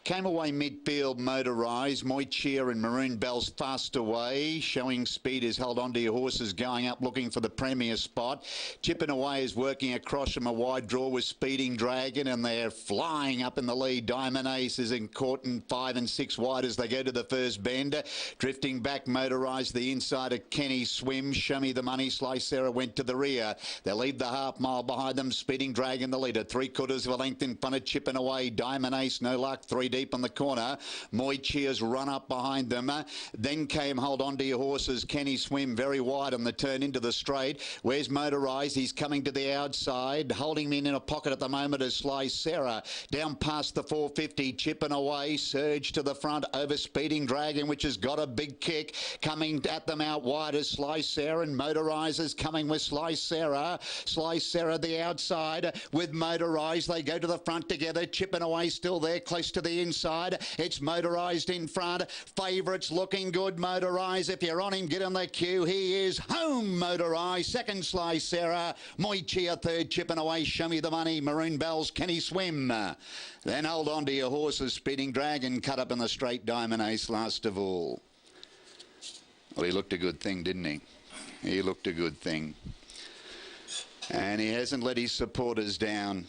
Came away midfield, Motorise. Moichia and Maroon Bells fast away. Showing Speed is held on to your horses going up looking for the premier spot. Chipping Away is working across from a wide draw with Speeding Dragon, and they're flying up in the lead. Diamond Ace is in court and 5 and 6 wide as they go to the first bend. Drifting back, Motorise, the inside of Kenny Swim. Show Me the Money. Slice Sarah went to the rear. They leave the half mile behind them. Speeding Dragon the leader. 3/4 of a length in front of Chipping Away. Diamond Ace, no luck. 3 deep on the corner. Moichia's run up behind them. Then came Hold On to Your Horses. Kenny Swim very wide on the turn into the straight. Where's Motorise? He's coming to the outside. Holding him in a pocket at the moment is Slice Sarah. Down past the 450. Chipping Away. Surge to the front over Speeding Dragon, which has got a big kick. Coming at them out wide is Slice Sarah, and Motorise is coming with Slice Sarah. Slice Sarah the outside with Motorise. They go to the front together. Chipping Away still there close to the inside. It's Motorised in front. Favourites looking good. Motorise, if you're on him, get in the queue. He is home, Motorise. Second, Slice Sarah. Moichia third. Chipping Away. Show Me the Money. Maroon Bells. Kenny Swim. Then Hold On to Your Horses. Speeding Dragon cut up in the straight. Diamond Ace last of all. Well, he looked a good thing, didn't he? He looked a good thing. And he hasn't let his supporters down.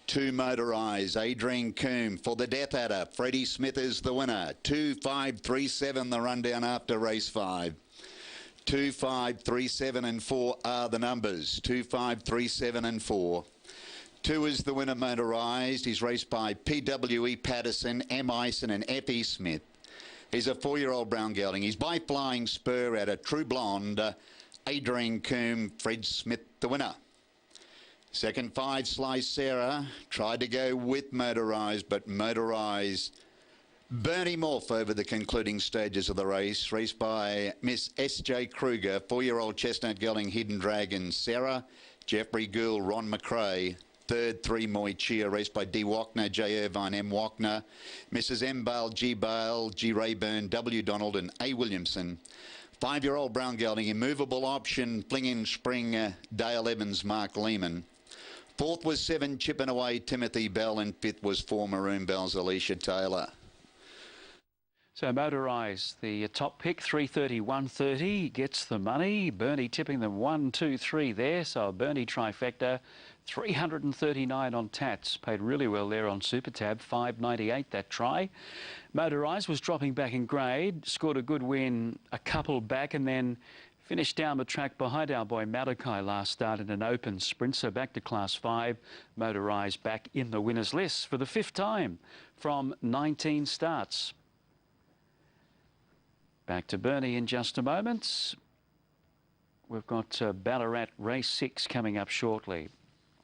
2 Motorise, Adrian Coombe for the Death Adder. Freddie Smith is the winner. 2, 5, 3, 7 the rundown after race 5. 2, 5, 3, 7 and 4 are the numbers. 2, 5, 3, 7 and 4. 2 is the winner, Motorised. He's raced by PWE Patterson, M. Ison and F.E. Smith. He's a 4-year-old brown gelding. He's by Flying Spur at a True Blonde. Adrian Coombe, Fred Smith the winner. Second 5, Slice Sarah, tried to go with Motorise, but Motorise burnt him off over the concluding stages of the race. Raced by Miss S.J. Kruger, 4-year-old chestnut gelding Hidden Dragon, Sarah, Jeffrey Gould, Ron McRae. Third, 3 Moichia, raced by D. Wachner, J. Irvine, M. Wachner, Mrs. M. Bale, G. Bale, G. Rayburn, W. Donald and A. Williamson. 5-year-old brown gelding, Immovable Option, Fling in Spring, Dale Evans, Mark Lehman. 4th was 7, Chipping Away, Timothy Bell, and 5th was 4, Maroon Bells, Alicia Taylor. So Motorise, the top pick, 330, 130, gets the money. Bernie tipping them 1, 2, 3 there. So a Bernie trifecta, 339 on Tats. Paid really well there on Super Tab, 598 that try. Motorise was dropping back in grade, scored a good win a couple back, and then finished down the track behind our boy Malachi last start in an open sprint. So back to Class 5. Motorise back in the winners list for the 5th time from 19 starts. Back to Bernie in just a moment. We've got Ballarat Race 6 coming up shortly.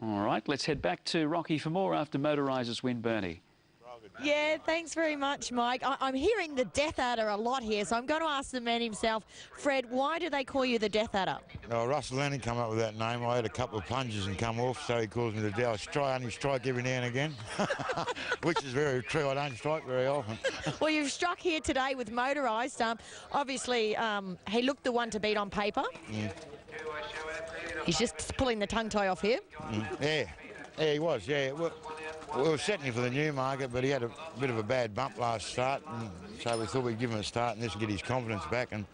All right, let's head back to Rocky for more after Motorise's win, Bernie. Yeah, thanks very much, Mike. I'm hearing the Death Adder a lot here, so I'm going to ask the man himself. Fred, why do they call you the Death Adder? Oh, Russell Lennon come up with that name. I had a couple of plunges and come off, so he calls me the Death. I only strike every now and again, which is very true. I don't strike very often. Well, you've struck here today with Motorised. Obviously, he looked the one to beat on paper. He's just pulling the tongue tie off here. Yeah, he was, yeah. We were setting him for the Newmarket, but he had a bit of a bad bump last start, and so we thought we'd give him a start and this would get his confidence back, and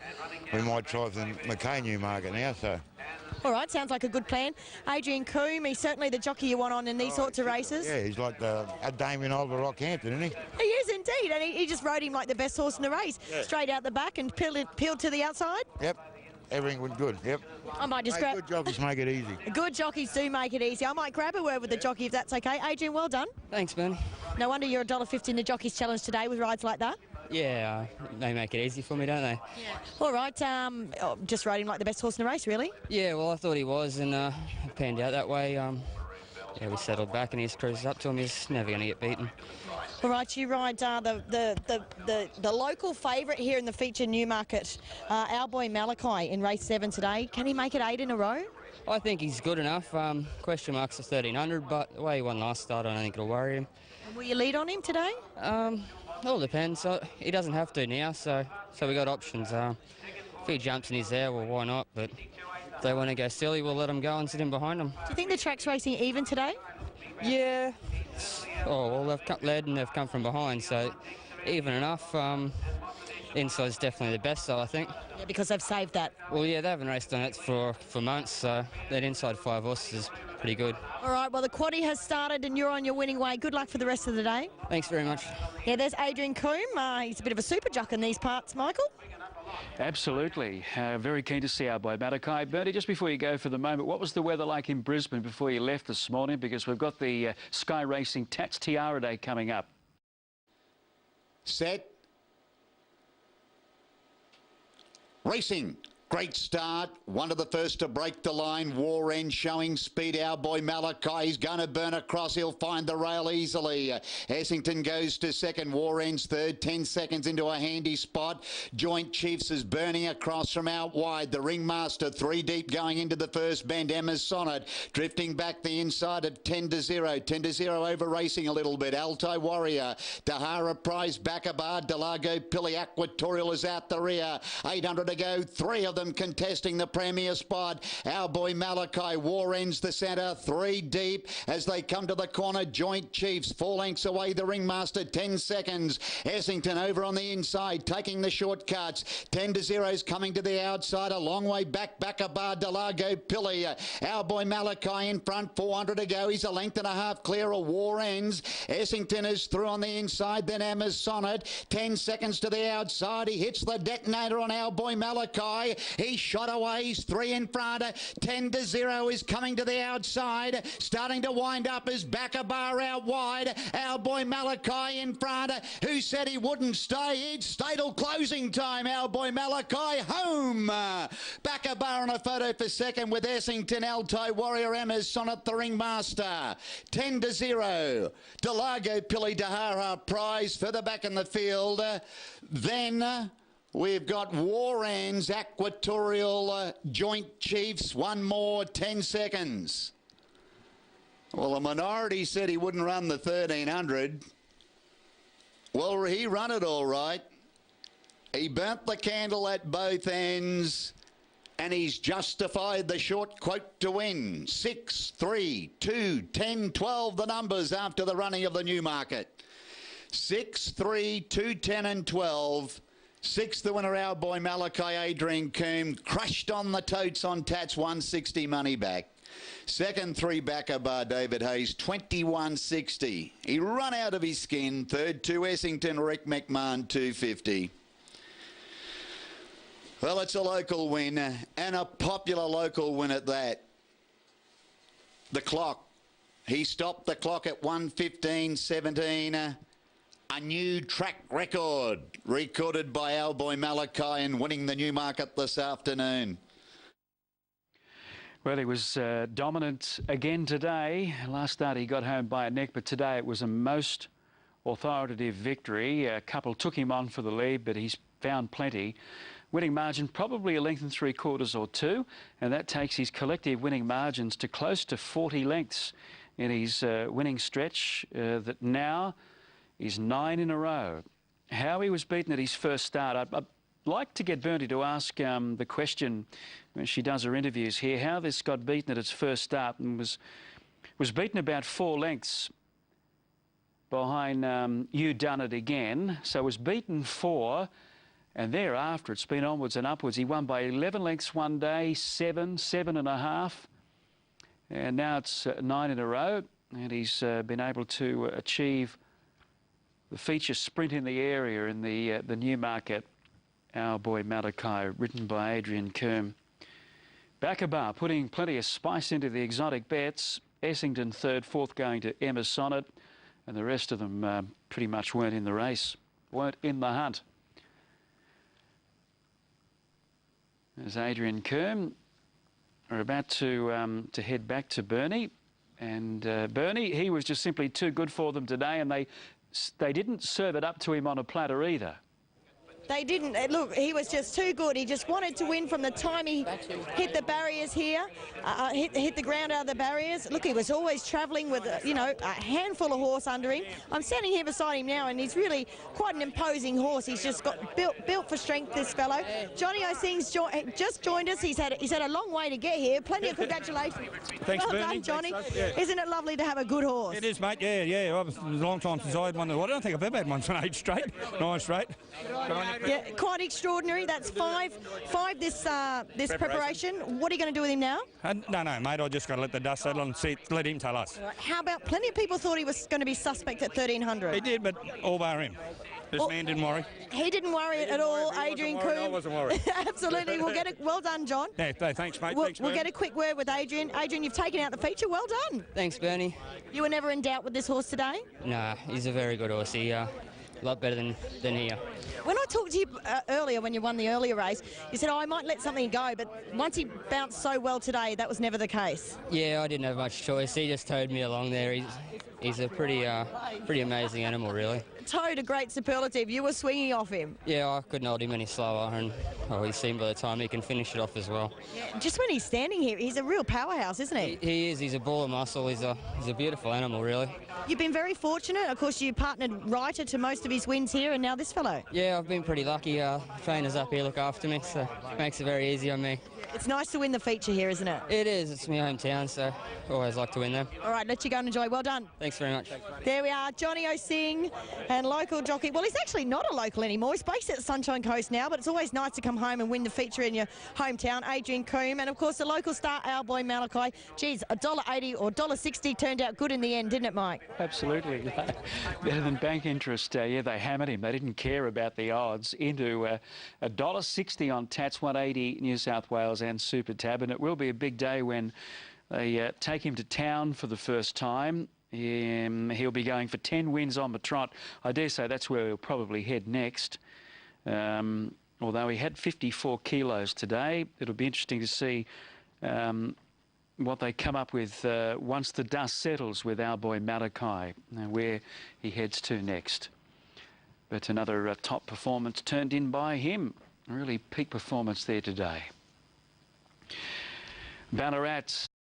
we might try for the Mackay Newmarket now, so. All right, sounds like a good plan. Adrian Coombe, he's certainly the jockey you want on in these sorts of races. Yeah, he's like a Damien Oliver Rochampton, isn't he? He is indeed, and he just rode him like the best horse in the race. Yeah. Straight out the back and peeled to the outside. Yep. Everything went good, yep. I might just grab... Good jockeys make it easy. Good jockeys do make it easy. I might grab a word with the jockey if that's okay. Adrian, well done. Thanks, Ben. No wonder you're $1.50 in the Jockeys Challenge today with rides like that. Yeah, they make it easy for me, don't they? Yeah. All right, just rode him like the best horse in the race, really? Yeah, well, I thought he was, and it panned out that way. Yeah, we settled back and he just cruised up to him. He's never going to get beaten. All right, you ride the local favourite here in the feature Newmarket, our boy Malachi in race 7 today. Can he make it 8 in a row? I think he's good enough. Question marks for 1300, but the way he won last start, I don't think it'll worry him. And will you lead on him today? All depends. He doesn't have to now, so we got options. If he jumps and he's there, well, why not? But if they want to go silly, we'll let him go and sit in behind him. Do you think the track's racing even today? Yeah, lengths. Oh, well, they've led and they've come from behind, so even enough. Inside's definitely the best, though, I think. Yeah, because they've saved that. Well, yeah, they haven't raced on it for months, so that inside 5 horses is pretty good. All right, well, the quaddie has started and you're on your winning way. Good luck for the rest of the day. Thanks very much. Yeah, there's Adrian Coombe. He's a bit of a super jock in these parts, Michael. Absolutely. Very keen to see our boy Malachi. Bernie, just before you go for the moment, what was the weather like in Brisbane before you left this morning? Because we've got the Sky Racing Tats Tiara Day coming up. Set. Racing. Great start. One of the first to break the line. War End showing speed. Our boy Malachi, he's going to burn across. He'll find the rail easily. Essington goes to second. War End's third. 10 seconds into a handy spot. Joint Chiefs is burning across from out wide. The Ringmaster 3 deep going into the first bend. Emma's Sonnet drifting back the inside at 10-0. 10-0 over racing a little bit. Altai Warrior. Dahara Prize. Baccabar. Delago Pilly. Aquatorial is out the rear. 800 to go. 3 of them contesting the premier spot. Our boy Malachi. War Ends the centre. 3 deep as they come to the corner. Joint Chiefs 4 lengths away. The Ringmaster 10 seconds. Essington over on the inside taking the shortcuts. 10-0 is coming to the outside. A long way back. Baccabar. Delago Pilly. Our boy Malachi in front. 400 to go. He's a length and a half clear of War Ends. Essington is through on the inside. Then Emma's Sonnet. 10 seconds to the outside. He hits the detonator on our boy Malachi. He shot away. He's 3 in front. 10-0 is coming to the outside. Starting to wind up is Baccabar out wide. Our boy Malachi in front. Who said he wouldn't stay? It's Stadel closing time. Our boy Malachi home. Baccabar on a photo for second with Essington. Altai Warrior. Emma's Sonnet the Ringmaster. 10-0. Delago Pilly Dahara Prize further back in the field. Then we've got War Ends, Aquatorial, Joint Chiefs. One more, 10 seconds. Well, the minority said he wouldn't run the 1300. Well, he run it all right. He burnt the candle at both ends, and he's justified the short quote to win. 6, 3, 2, 10, 12, the numbers after the running of the Newmarket. 6, 3, 2, 10 and 12. 6th, the winner, our boy Malachi. Adrian Coombe crushed on the totes on Tats, 160 money back. Second, 3 Baccabar, David Hayes, 21.60. He run out of his skin. Third, 2 Essington, Rick McMahon, 250. Well, it's a local win, and a popular local win at that. The clock. He stopped the clock at 1:15.17. A new track record recorded by our boy Malachi and winning the Newmarket this afternoon. Well, he was dominant again today. Last start he got home by a neck, but today it was a most authoritative victory. A couple took him on for the lead, but he's found plenty. Winning margin probably a length and 3/4 or 2, and that takes his collective winning margins to close to 40 lengths in his winning stretch that now is 9 in a row. How he was beaten at his first start, I'd like to get Bernie to ask the question when she does her interviews here, how this got beaten at its first start, and was beaten about 4 lengths behind You Done It Again. So was beaten 4, and thereafter it's been onwards and upwards. He won by 11 lengths one day, 7, 7.5, and now it's 9 in a row, and he's been able to achieve the feature sprint in the area in the Newmarket. Our boy Malachi, written by Adrian Coombe. Baccabar putting plenty of spice into the exotic bets. Essington third, fourth going to Emma's Sonnet, and the rest of them pretty much weren't in the race, weren't in the hunt. As Adrian Coombe are about to head back to Bernie, and Bernie, he was just simply too good for them today, and they didn't serve it up to him on a platter either. They didn't. Look, he was just too good. He just wanted to win from the time he hit the barriers here, hit the ground out of the barriers. Look, he was always travelling with, you know, a handful of horse under him. I'm standing here beside him now, and he's really quite an imposing horse. He's just got built for strength, this fellow. Johnny O'Sing's just joined us. He's had a long way to get here. Plenty of congratulations. Thanks, well Bernie. done, Johnny. Thanks, yeah. Isn't it lovely to have a good horse? It is, mate. Yeah. It was a long time since I had one. I don't think I've ever had one for 8 straight, 9 straight. Yeah, quite extraordinary. That's five this preparation. What are you going to do with him now? No, mate. I just got to let the dust settle and let him tell us. How about, plenty of people thought he was going to be suspect at 1300. He did, but all bar him. This man didn't worry. He didn't worry at all, Adrian Coombe. I wasn't worried. Absolutely. We'll get it. Well done, John. Yeah, thanks, mate. We'll get a quick word with Adrian. Adrian, you've taken out the feature. Well done. Thanks, Bernie. You were never in doubt with this horse today? Nah, he's a very good horse. He, a lot better than here. When I talked to you earlier, when you won the earlier race, you said, I might let something go, but once he bounced so well today, that was never the case. Yeah, I didn't have much choice. He just towed me along there. He's a pretty amazing animal, really. Towed a great superlative. You were swinging off him. Yeah, I couldn't hold him any slower, and he's seen by the time he can finish it off as well. Yeah, just when he's standing here, he's a real powerhouse, isn't he? He is. He's a ball of muscle. He's a beautiful animal, really. You've been very fortunate. Of course, you partnered Reiter to most of his wins here, and now this fellow. Yeah, I've been pretty lucky. Trainers up here look after me, so it makes it very easy on me. It's nice to win the feature here, isn't it? It is. It's my hometown, so I always like to win them. All right, let you go and enjoy. Well done. Thanks very much. There we are, Johnny O'Sing and local jockey. Well, he's actually not a local anymore. He's based at Sunshine Coast now, but it's always nice to come home and win the feature in your hometown. Adrian Coombe, and of course the local star, our boy Malachi. Geez, $1.80 or $1.60 turned out good in the end, didn't it, Mike? Absolutely. Better than bank interest. Yeah, they hammered him. They didn't care about the odds. Into $1.60 on Tats 180 New South Wales and Super Tab, and it will be a big day when they take him to town for the first time. He'll be going for 10 wins on the trot. I dare say that's where he'll probably head next. Although he had 54 kilos today, it'll be interesting to see what they come up with once the dust settles with our boy Malachi, where he heads to next. But another top performance turned in by him. Really peak performance there today. Ballarat